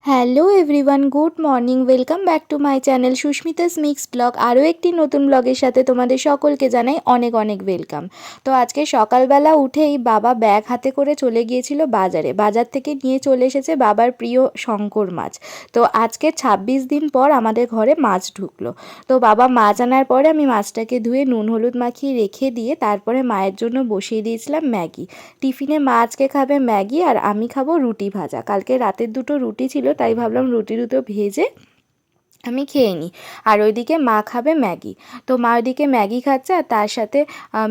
Hello everyone, good morning. Welcome back to my channel Susmita's mix blog. আরও একটি নতুন ব্লগের সাথে তোমাদের সকলকে জানাই অনেক অনেক ওয়েলকাম। তো আজকে সকালবেলা উঠেই বাবা ব্যাগ হাতে করে চলে গিয়েছিল বাজারে। বাজার থেকে নিয়ে চলে এসেছে বাবার প্রিয় শঙ্কর মাছ। তো আজকে ২৬ দিন পর আমাদের ঘরে মাছ ঢুকলো। তো বাবা মাছ আনার পরে আমি মাছটাকে ধুয়ে নুন হলুদ মাখিয়ে রেখে দিয়ে তারপরে মায়ের জন্য বসিয়ে দিয়েছিলাম ম্যাগি। টিফিনে মা আজকে খাবে ম্যাগি আর আমি খাবো রুটি ভাজা। কালকে রাতের দুটো রুটি ছিল, তাই ভাবলাম রুটি দুটো ভেজে আমি খেয়ে নিই। আর ওইদিকে মা খাবে ম্যাগি। তো মা ওইদিকে ম্যাগি খাচ্ছে আর তার সাথে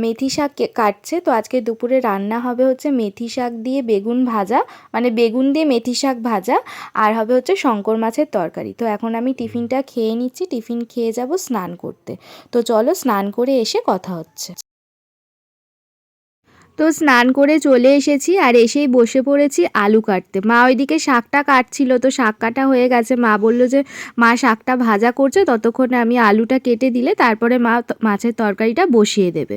মেথি শাক কাটছে। তো আজকে দুপুরে রান্না হবে হচ্ছে মেথি শাক দিয়ে বেগুন ভাজা, মানে বেগুন দিয়ে মেথি শাক ভাজা, আর হবে হচ্ছে শঙ্কর মাছের তরকারি। তো এখন আমি টিফিনটা খেয়ে নিচ্ছি, টিফিন খেয়ে যাব স্নান করতে। তো চলো স্নান করে এসে কথা হচ্ছে। তো স্নান করে চলে এসেছি আর এসেই বসে পড়েছি আলু কাটতে। মা ওইদিকে শাকটা কাটছিল, তো শাক কাটা হয়ে গেছে। মা বললো যে মা শাকটা ভাজা করছে, ততক্ষণে আমি আলুটা কেটে দিলে তারপরে মা মাছের তরকারিটা বসিয়ে দেবে।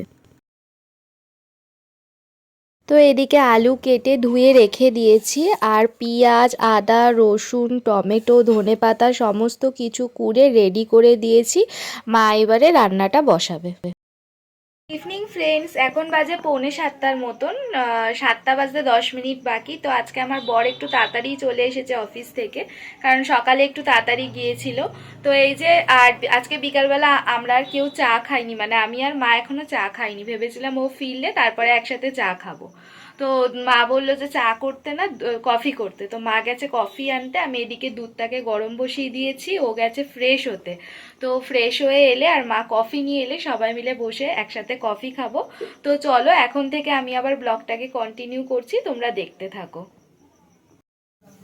তো এদিকে আলু কেটে ধুয়ে রেখে দিয়েছি আর পেঁয়াজ আদা রসুন টমেটো ধনেপাতা সমস্ত কিছু কুড়ে রেডি করে দিয়েছি। মা এবারে রান্নাটা বসাবে। ইভিনিং ফ্রেন্ডস, এখন বাজে 6:45 মতন, 7টা বাজতে 10 মিনিট বাকি। তো আজকে আমার বর একটু তাড়াতাড়ি চলে এসেছে অফিস থেকে, কারণ সকালে একটু তাড়াতাড়ি গিয়েছিল। তো এই যে আর আজকে বিকালবেলা আমরা আর কেউ চা খাইনি, মানে আমি আর মা এখনো চা খাইনি। ভেবেছিলাম ও ফিরলে তারপরে একসাথে চা খাবো। তো মা বললো যে চা করতে না, কফি করতে। তো মা গেছে কফি আনতে, আমি এদিকে দুধটাকে গরম বসিয়ে দিয়েছি, ও গেছে ফ্রেশ হতে। তো ফ্রেশ হয়ে এলে আর মা কফি নিয়ে এলে সবাই মিলে বসে একসাথে কফি খাবো। তো চলো এখন থেকে আমি আবার ব্লগটাকে কন্টিনিউ করছি, তোমরা দেখতে থাকো।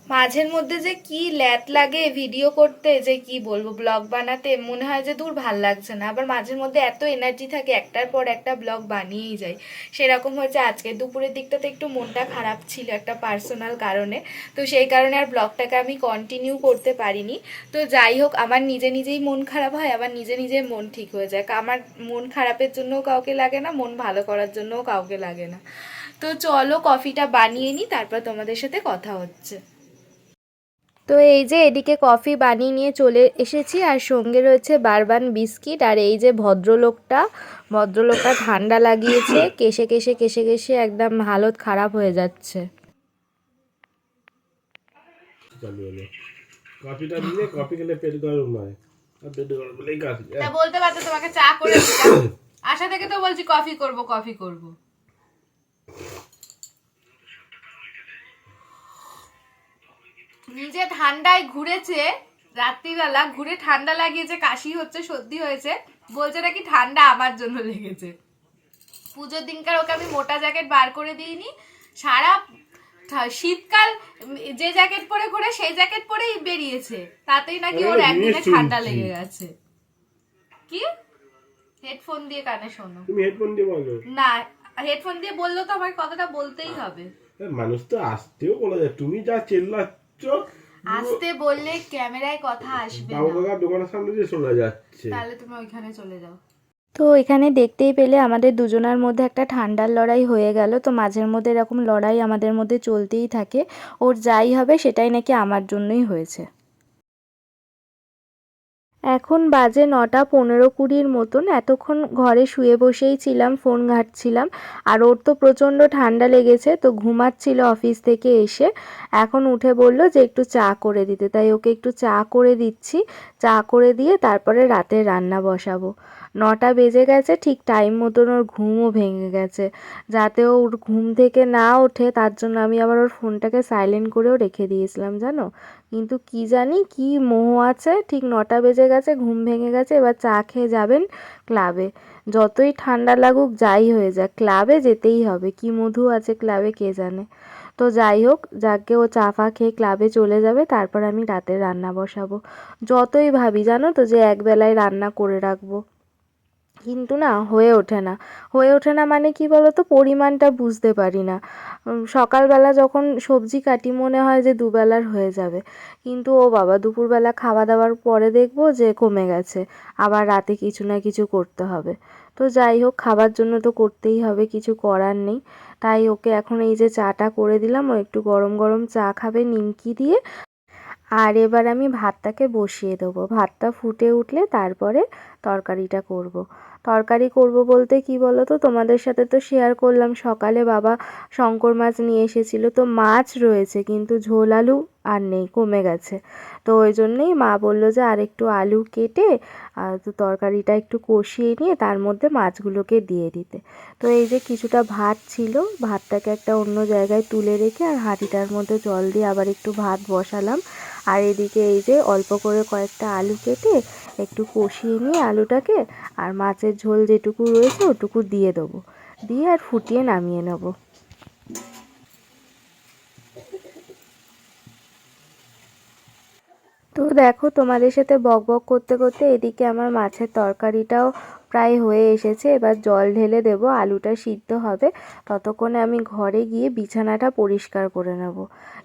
মাঝের মধ্যে যে কি ল্যাদ লাগে ভিডিও করতে, যে কি বলবো, ব্লগ বানাতে মনে হয় যে দূর ভাল লাগছে না। আবার মাঝের মধ্যে এত এনার্জি থাকে, একটার পর একটা ব্লগ বানিয়েই যায়। সেরকম হয়েছে আজকে দুপুরের দিকটাতে একটু মনটা খারাপ ছিল একটা পার্সোনাল কারণে। তো সেই কারণে আর ব্লগটাকে আমি কন্টিনিউ করতে পারিনি। তো যাই হোক, আমার নিজে নিজেই মন খারাপ হয়, আবার নিজে নিজে মন ঠিক হয়ে যায়। আমার মন খারাপের জন্যও কাউকে লাগে না, মন ভালো করার জন্যও কাউকে লাগে না। তো চলো কফিটা বানিয়ে নিই, তারপর তোমাদের সাথে কথা হচ্ছে। তো এই যে এদিকে কফি বানিয়ে নিয়ে চলে এসেছি আর সঙ্গে রয়েছে বারবান বিস্কিট। আর এই যে ভদ্রলোকটা ঠান্ডা লাগিয়েছে, কেশে কেশে কেশে কেশে একদম হালত খারাপ হয়ে যাচ্ছে। কফিটা দিলে কফি খেলে পেট গরম হয়, আর পেট গরম হলেই কাশি। তা বলতে পারতো তোমাকে চা করে দিতাম। আশা থেকে তো বলছি কফি করব কফি করব। নিজে ঠান্ডায় ঘুরেছে, রাত্রিবেলা ঘুরে ঠান্ডা লাগিয়েছে, কাশি হচ্ছে, সর্দি হয়েছে, বলছে নাকি ঠান্ডা আমার জন্য লেগেছে। পুজোর দিনকার ওকে আমি মোটা জ্যাকেট বার করে দিইনি, সারা শীতকাল যে জ্যাকেট পরে ঘুরে সেই জ্যাকেট পরেই বেরিয়েছে, তাতেই নাকি ওর একদিনে ঠান্ডা লেগে গেছে। কি হেডফোন দিয়ে কানে শোনো? তুমি হেডফোন দিয়ে বলো না, হেডফোন দিয়ে বললো তো আমার কথাটা বলতেই হবে। মানুষ তো আসতেও বলা যায়, তুমি যা চেল্লাচ্ছ, আসতে বললে ক্যামেরায় কথা আসবে না, বাবুকাকার দোকানের সামনে দিয়ে চলে যাচ্ছে, তাহলে তুমি ওইখানে চলে যাও। তো এখানে দেখতেই পেলে আমাদের দুজনের মধ্যে একটা ঠান্ডার লড়াই হয়ে গেল। তো মাঝের মধ্যে এরকম লড়াই আমাদের মধ্যে চলতেই থাকে, ওর যাই হবে সেটাই নাকি আমার জন্যই হয়েছে। এখন বাজে 9:15-20 মতন। এতক্ষণ ঘরে শুয়ে বসেই ছিলাম, ফোন ঘাঁটছিলাম। আর ওর তো প্রচণ্ড ঠান্ডা লেগেছে, তো ঘুমাচ্ছিল অফিস থেকে এসে। এখন উঠে বলল যে একটু চা করে দিতে, তাই ওকে একটু চা করে দিচ্ছি। চা করে দিয়ে তারপরে রাতের রান্না বসাবো। 9টা বেজে গেছে, ঠিক টাইম মতন ওর ঘুমও ভেঙে গেছে। যাতে ওর ঘুম থেকে না ওঠে তার জন্য আমি আবার ওর ফোনটাকে সাইলেন্ট করেও রেখে দিয়েছিলাম জানো। কিন্তু কি জানি কি মোহ আছে, ঠিক 9টা বেজে গেছে, ঘুম ভেঙে গেছে। এবার চা খেয়ে যাবেন ক্লাবে। যতই ঠান্ডা লাগুক যাই হয়ে যাক, ক্লাবে যেতেই হবে। কি মধু আছে ক্লাবে কে জানে। তো যাই হোক, যাকে ও চা ফা খেয়ে ক্লাবে চলে যাবে, তারপর আমি রাতের রান্না বসাবো। যতই ভাবি জানো তো যে একবেলায় রান্না করে রাখবো, কিন্তু না হয়ে ওঠে না। হয়ে ওঠে না মানে কি বলো তো, পরিমাণটা বুঝতে পারি না। সকালবেলা যখন সবজি কাটি মনে হয় যে দুবেলার হয়ে যাবে, কিন্তু ও বাবা দুপুরবেলা খাওয়া দাওয়ার পরে দেখবো যে কমে গেছে, আবার রাতে কিছু না কিছু করতে হবে। তো যাই হোক, খাবার জন্য তো করতেই হবে, কিছু করার নেই। তাই ওকে এখন এই যে চাটা করে দিলাম, ও একটু গরম গরম চা খাবে নিমকি দিয়ে। আর এবার আমি ভাতটাকে বসিয়ে দেবো। ভাতটা ফুটে উঠলে তারপরে তরকারিটা করব। তরকারি করব বলতে কি বলো তো, তোমাদের সাথে তো শেয়ার করলাম সকালে বাবা শঙ্কর মাছ নিয়ে এসেছিলো, তো মাছ রয়েছে কিন্তু ঝোল আলু আর নেই, কমে গেছে। তো ওই জন্যেই মা বললো যে আর একটু আলু কেটে তো তরকারিটা একটু কষিয়ে নিয়ে তার মধ্যে মাছগুলোকে দিয়ে দিতে। তো এই যে কিছুটা ভাত ছিল, ভাতটাকে একটা অন্য জায়গায় তুলে রেখে আর হাঁড়িটার মধ্যে জল দিয়ে আবার একটু ভাত বসালাম। আর এদিকে এই যে অল্প করে কয়েকটা আলু কেটে একটু কষিয়ে নিয়ে আলুটাকে আর মাছের ঝোল যেটুকু রয়েছে ওটুকু দিয়ে দেবো, দিয়ে আর ফুটিয়ে নামিয়ে নেব। তো দেখো, তোমাদের সাথে বক বক করতে করতে এদিকে আমার মাছের তরকারিটাও প্রায় হয়ে এসেছে। এবার জল ঢেলে দেবো, আলুটা সিদ্ধ হবে। ততক্ষণে আমি ঘরে গিয়ে বিছানাটা পরিষ্কার করে নেব।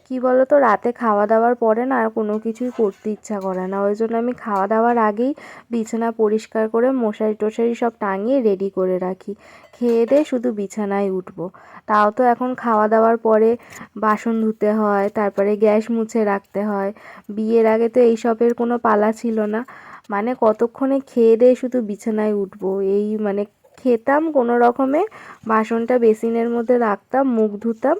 কি বলো তো, রাতে খাওয়া দাওয়ার পরে না আর কোনো কিছুই করতে ইচ্ছা করে না, ওই জন্য আমি খাওয়া দাওয়ার আগেই বিছানা পরিষ্কার করে মশারি টশারি সব টাঙিয়ে রেডি করে রাখি। খেয়ে দিয়ে শুধু বিছানায় উঠবো। তাও তো এখন খাওয়া দাওয়ার পরে বাসন ধুতে হয়, তারপরে গ্যাস মুছে রাখতে হয়। বিয়ের আগে তো এইসবের কোনো পালা ছিল না। মানে কতক্ষণে খেয়ে দিয়ে শুধু বিছানায় উঠবো, এই মানে খেতাম কোনো রকমে, বাসনটা বেসিনের মধ্যে রাখতাম, মুখ ধুতাম।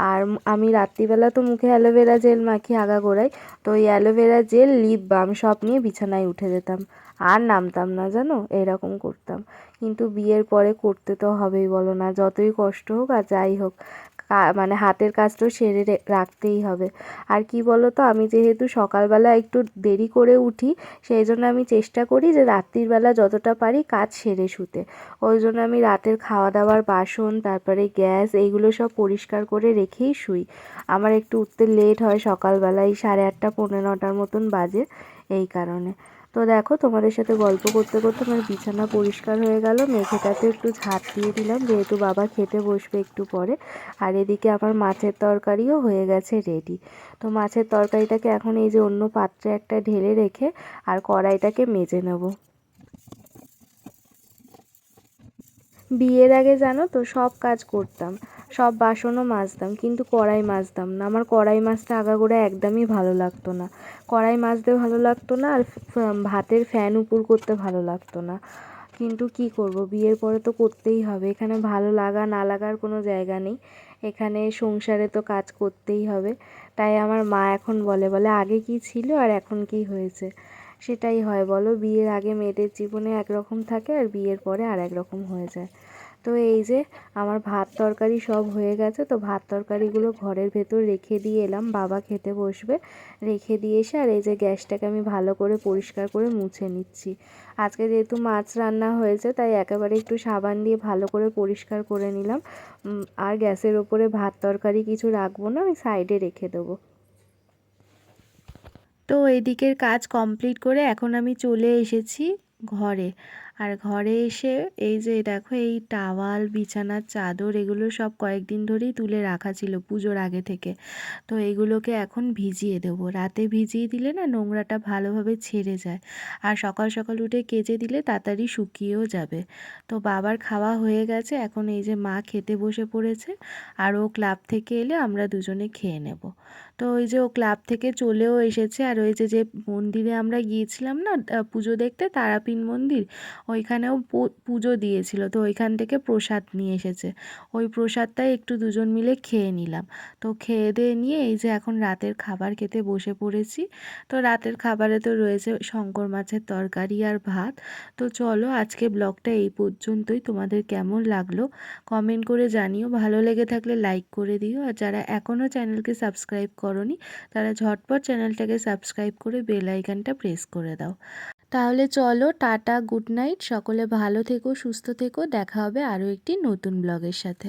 আর আমি রাত্রিবেলা তো মুখে অ্যালোভেরা জেল মাখি আগাগোড়ায়, তো ওই অ্যালোভেরা জেল, লিপ বাম সব নিয়ে বিছানায় উঠে যেতাম। আর নামতাম না, জানো, এরকম করতাম। কিন্তু বিয়ের পরে করতে তো হবেই, বলো না, যতই কষ্ট হোক আর যাই হোক, মানে হাতের কাজ তো সেরে রাখতেই হবে। আর কি বলো তো, আমি যেহেতু সকালবেলা একটু দেরি করে উঠি, সেই জন্য আমি চেষ্টা করি যে রাত্রির বেলা যতটা পারি কাজ সেরে শুতে। ওই জন্য আমি রাতের খাওয়া দাওয়ার বাসন, তারপরে গ্যাস, এইগুলো সব পরিষ্কার করে রেখেই শুই। আমার একটু উঠতে লেট হয় সকালবেলায়, 8:30 9:45 মতন বাজে, এই কারণে। তো দেখো, তোমাদের সাথে গল্প করতে করতে আমার বিছানা পরিষ্কার হয়ে গেল। মেঝেটাতে একটু ঝাঁট দিয়ে দিলাম, যেহেতু বাবা খেতে বসবে একটু পরে। আর এদিকে আমার মাছের তরকারিও হয়ে গেছে রেডি। তো মাছের তরকারিটাকে এখন এই যে অন্য পাত্রে একটা ঢেলে রেখে আর কড়াইটাকে মেজে নেব। বিয়ের আগে জানো তো সব কাজ করতাম, সব বাসনও মাজতাম, কিন্তু কড়াই মাজতাম না। আমার কড়াই মাজতে আগাগোড়া একদমই ভালো লাগতো না। কড়াই মাজতে ভালো লাগতো না, আর ভাতের ফ্যান উপর করতে ভালো লাগতো না। কিন্তু কি করব, বিয়ের পরে তো করতেই হবে। এখানে ভালো লাগা না লাগার কোনো জায়গা নেই, এখানে সংসারে তো কাজ করতেই হবে। তাই আমার মা এখন বলে বলে আগে কি ছিল আর এখন কি হয়েছে। সেটাই হয় বলো, বিয়ের আগে মেয়েদের জীবনে একরকম থাকে আর বিয়ের পরে আর এক রকম হয়ে যায়। তো এই যে আমার ভাত তরকারি সব হয়ে গেছে, তো ভাত তরকারিগুলো ঘরের ভেতর রেখে দিয়ে এলাম, বাবা খেতে বসবে। রেখে দিয়ে এসে আর এই যে গ্যাসটাকে আমি ভালো করে পরিষ্কার করে মুছে নিচ্ছি। আজকে যেহেতু মাছ রান্না হয়েছে, তাই একেবারে একটু সাবান দিয়ে ভালো করে পরিষ্কার করে নিলাম। আর গ্যাসের ওপরে ভাত তরকারি কিছু রাখবো না, ওই সাইডে রেখে দেবো। তো এদিকের কাজ কমপ্লিট করে এখন আমি চলে এসেছি ঘরে। আর ঘরে এসে এই যে দেখো, এই টাওয়াল, বিছানার চাদর, এগুলো সব কয়েকদিন ধরেই তুলে রাখা ছিল পুজোর আগে থেকে। তো এগুলোকে এখন ভিজিয়ে দেবো। রাতে ভিজিয়ে দিলে না নোংরাটা ভালোভাবে ছেড়ে যায়, আর সকাল সকাল উঠে কেচে দিলে তাড়াতাড়ি শুকিয়েও যাবে। তো বাবার খাওয়া হয়ে গেছে, এখন এই যে মা খেতে বসে পড়েছে। আর ও ক্লাব থেকে এলে আমরা দুজনে খেয়ে নেব। তো ওই যে ও ক্লাব থেকে চলেও এসেছে। আর ওই যে যে মন্দিরে আমরা গিয়েছিলাম না পুজো দেখতে, তারাপীঠ মন্দির, ওইখানেও পুজো দিয়েছিল, তো ওইখান থেকে প্রসাদ নিয়ে এসেছে। ওই প্রসাদটাই একটু দুজন মিলে খেয়ে নিলাম। তো খেয়ে দিয়ে নিয়ে এই যে এখন রাতের খাবার খেতে বসে পড়েছি। তো রাতের খাবারে তো রয়েছে শঙ্কর মাছের তরকারি আর ভাত। তো চলো, আজকে ব্লগটা এই পর্যন্তই। তোমাদের কেমন লাগলো কমেন্ট করে জানিও, ভালো লেগে থাকলে লাইক করে দিও। আর যারা এখনও চ্যানেলকে সাবস্ক্রাইব করনি, তারা ঝটপট চ্যানেলটাকে সাবস্ক্রাইব করে বেল আইকনটা প্রেস করে দাও। তাহলে চলো, টাটা, গুড নাইট, সকলে ভালো থেকো, সুস্থ থেকো, দেখা হবে আরও একটি নতুন ব্লগের সাথে।